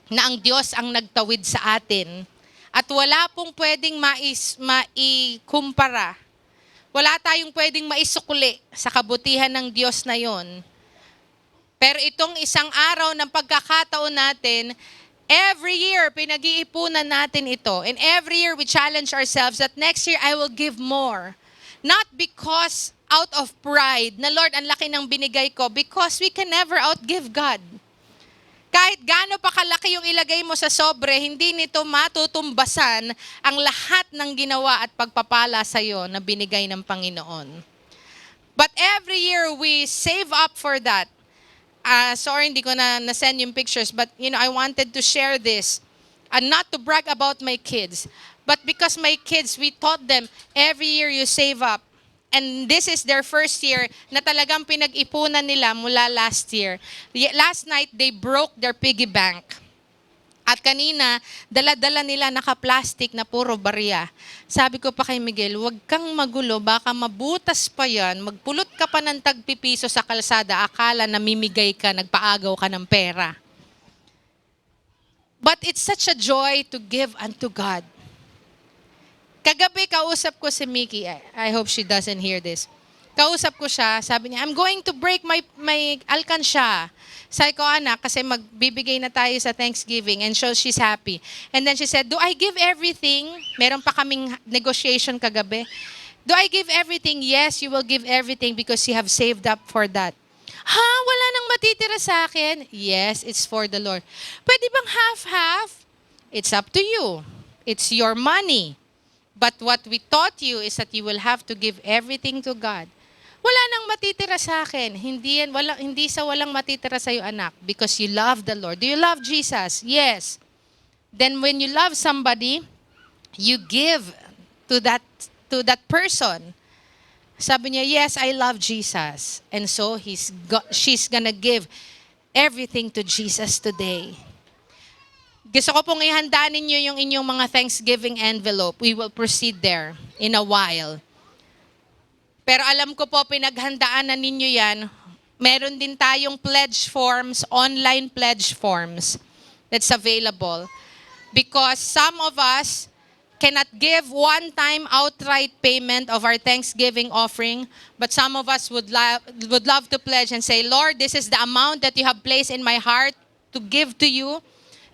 S6: na ang Diyos ang nagtawid sa atin at wala pong pwedeng maikumpara. Wala tayong pwedeng maisukli sa kabutihan ng Diyos na yon. Pero itong isang araw ng pagkakataon natin, every year pinag-iipunan natin ito. And every year we challenge ourselves that next year I will give more. Not because out of pride, na Lord, ang laki ng binigay ko, because we can never outgive God. Kahit gaano pa kalaki yung ilagay mo sa sobre, hindi nito matutumbasan ang lahat ng ginawa at pagpapala sa iyo na binigay ng Panginoon. But every year we save up for that. Sorry, hindi ko na-send yung pictures, but I wanted to share this. And not to brag about my kids, but because my kids, we taught them, every year you save up. And this is their first year na talagang pinag-ipunan nila mula last year. Last night, they broke their piggy bank. At kanina, dala-dala nila naka-plastic na puro barya. Sabi ko pa kay Miguel, huwag kang magulo, baka mabutas pa yan, magpulot ka pa ng tagpipiso sa kalsada, akala namimigay ka, nagpaagaw ka ng pera. But it's such a joy to give unto God. Kagabi, kausap ko si Mickey. I hope she doesn't hear this. Kausap ko siya, sabi niya, I'm going to break my alkansya. Sabi ko, anak, kasi magbibigay na tayo sa Thanksgiving. And so she's happy. And then she said, do I give everything? Meron pa kaming negotiation kagabi. Do I give everything? Yes, you will give everything because you have saved up for that. Ha? Wala nang matitira sa akin? Yes, it's for the Lord. Pwede bang half-half? It's up to you. It's your money. But what we taught you is that you will have to give everything to God. Wala nang matitira sa akin. Hindi sa walang matitira sa iyo, anak, because you love the Lord. Do you love Jesus? Yes. Then when you love somebody, you give to that person. Sabi niya, yes, I love Jesus. And so she's gonna give everything to Jesus today. Gusto ko pong ihanda ninyo yung inyong mga Thanksgiving envelope. We will proceed there in a while. Pero alam ko po, pinaghandaan na ninyo yan. Meron din tayong pledge forms, online pledge forms that's available. Because some of us cannot give one-time outright payment of our Thanksgiving offering, but some of us would love to pledge and say, Lord, this is the amount that you have placed in my heart to give to you,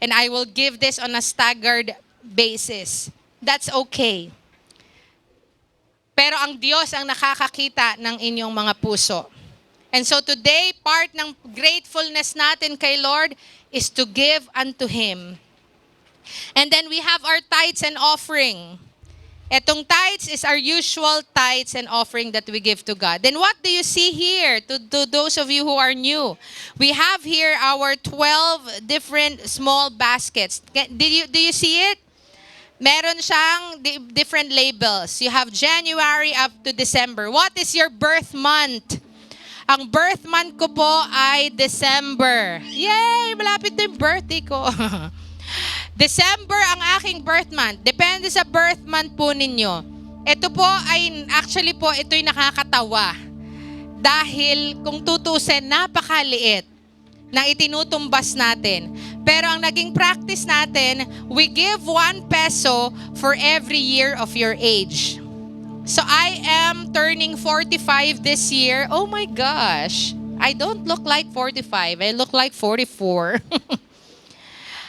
S6: and I will give this on a staggered basis. That's okay. Pero ang Diyos ang nakakakita ng inyong mga puso. And so today, part ng gratefulness natin kay Lord is to give unto Him. And then we have our tithes and offering. Etong tithes is our usual tithes and offering that we give to God. Then what do you see here to those of you who are new? We have here our 12 different small baskets. Do you see it? Meron siyang different labels. You have January up to December. What is your birth month? Ang birth month ko po ay December. Yay! Malapit na yung birthday ko. December ang aking birth month. Depende sa birth month po ninyo. Ito po ay, actually po, ito'y nakakatawa. Dahil kung tutusin, napakaliit ng itinutumbas natin. Pero ang naging practice natin, we give 1 peso for every year of your age. So I am turning 45 this year. Oh my gosh. I don't look like 45. I look like 44.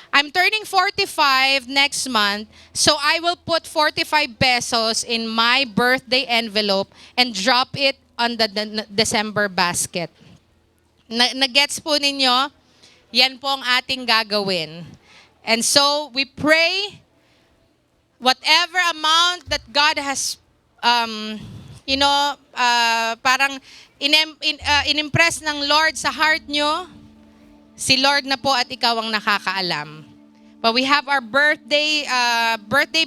S6: I'm turning 45 next month, so I will put 45 pesos in my birthday envelope and drop it on the December basket. Nagets po ninyo? Yan po ang ating gagawin. And so, we pray whatever amount that God has, parang inimpress ng Lord sa heart nyo, si Lord na po at ikaw ang nakakaalam. But we have our birthday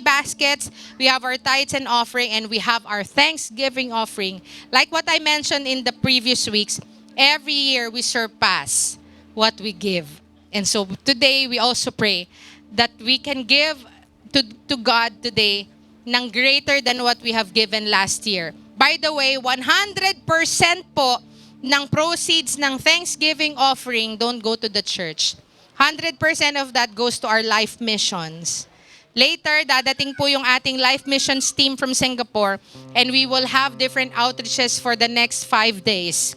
S6: baskets, we have our tithes and offering, and we have our Thanksgiving offering. Like what I mentioned in the previous weeks, every year we surpass what we give. And so today we also pray that we can give to God today ng greater than what we have given last year. By the way, 100% po ng proceeds ng Thanksgiving offering don't go to the church. 100% of that goes to our life missions. Later, dadating po yung ating life missions team from Singapore, and we will have different outreaches for the next 5 days.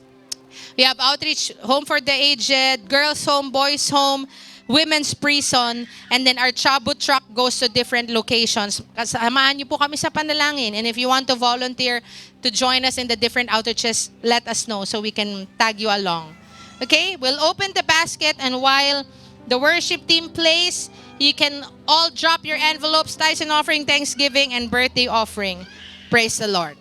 S6: We have outreach, home for the aged, girls home, boys home, women's prison, and then our Chabu truck goes to different locations. Samahan niyo po kami sa panalangin. And if you want to volunteer to join us in the different outreaches, let us know so we can tag you along. Okay? We'll open the basket, and while the worship team plays, you can all drop your envelopes, tithes and offering, Thanksgiving, and birthday offering. Praise the Lord.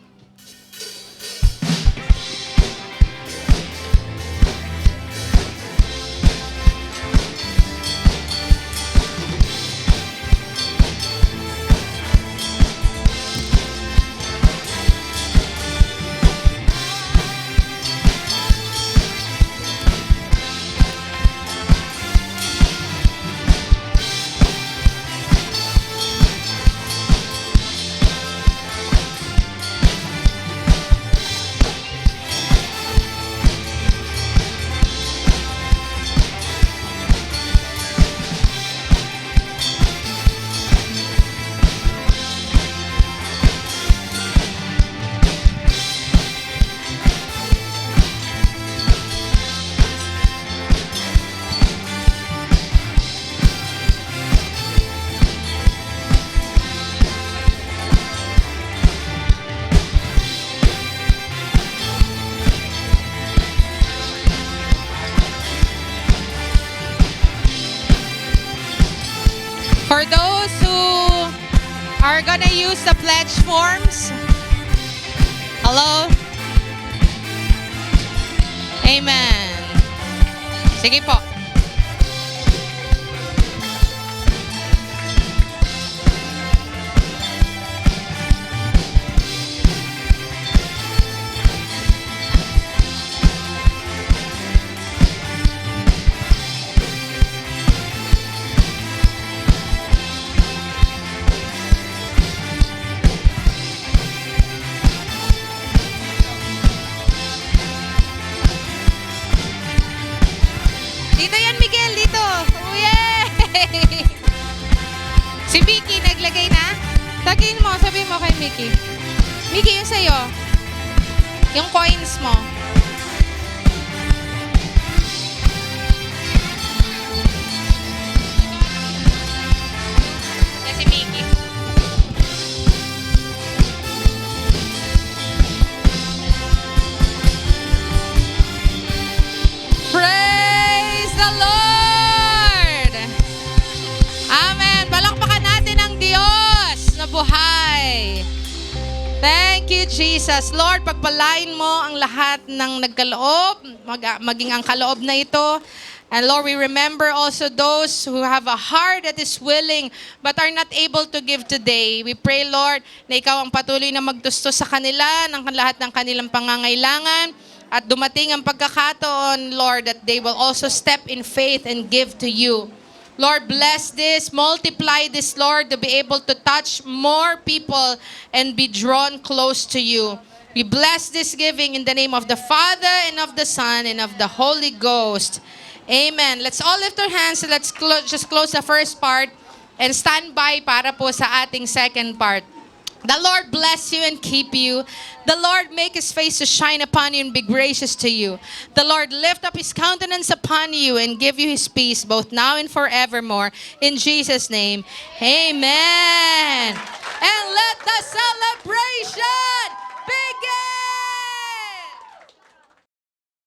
S6: For those who are gonna use the pledge forms, hello? Amen. Sige po. Mickey. Mickey, yung sa'yo. Yung coins mo. Yan si Mickey. Praise the Lord! Amen. Palakpakan natin ang Diyos na buhay. Thank you, Jesus. Lord, pagpalain mo ang lahat ng nagkaloob, maging ang kaloob na ito. And Lord, we remember also those who have a heart that is willing but are not able to give today. We pray, Lord, na ikaw ang patuloy na magtusto sa kanila ng lahat ng kanilang pangangailangan. At dumating ang pagkakataon, Lord, that they will also step in faith and give to you. Lord, bless this, multiply this, Lord, to be able to touch more people and be drawn close to you. We bless this giving in the name of the Father and of the Son and of the Holy Ghost. Amen. Let's all lift our hands. Let's just close the first part and stand by para po sa ating second part. The Lord bless you and keep you. The Lord make His face to shine upon you and be gracious to you. The Lord lift up His countenance upon you and give you His peace both now and forevermore. In Jesus' name, amen. And let the celebration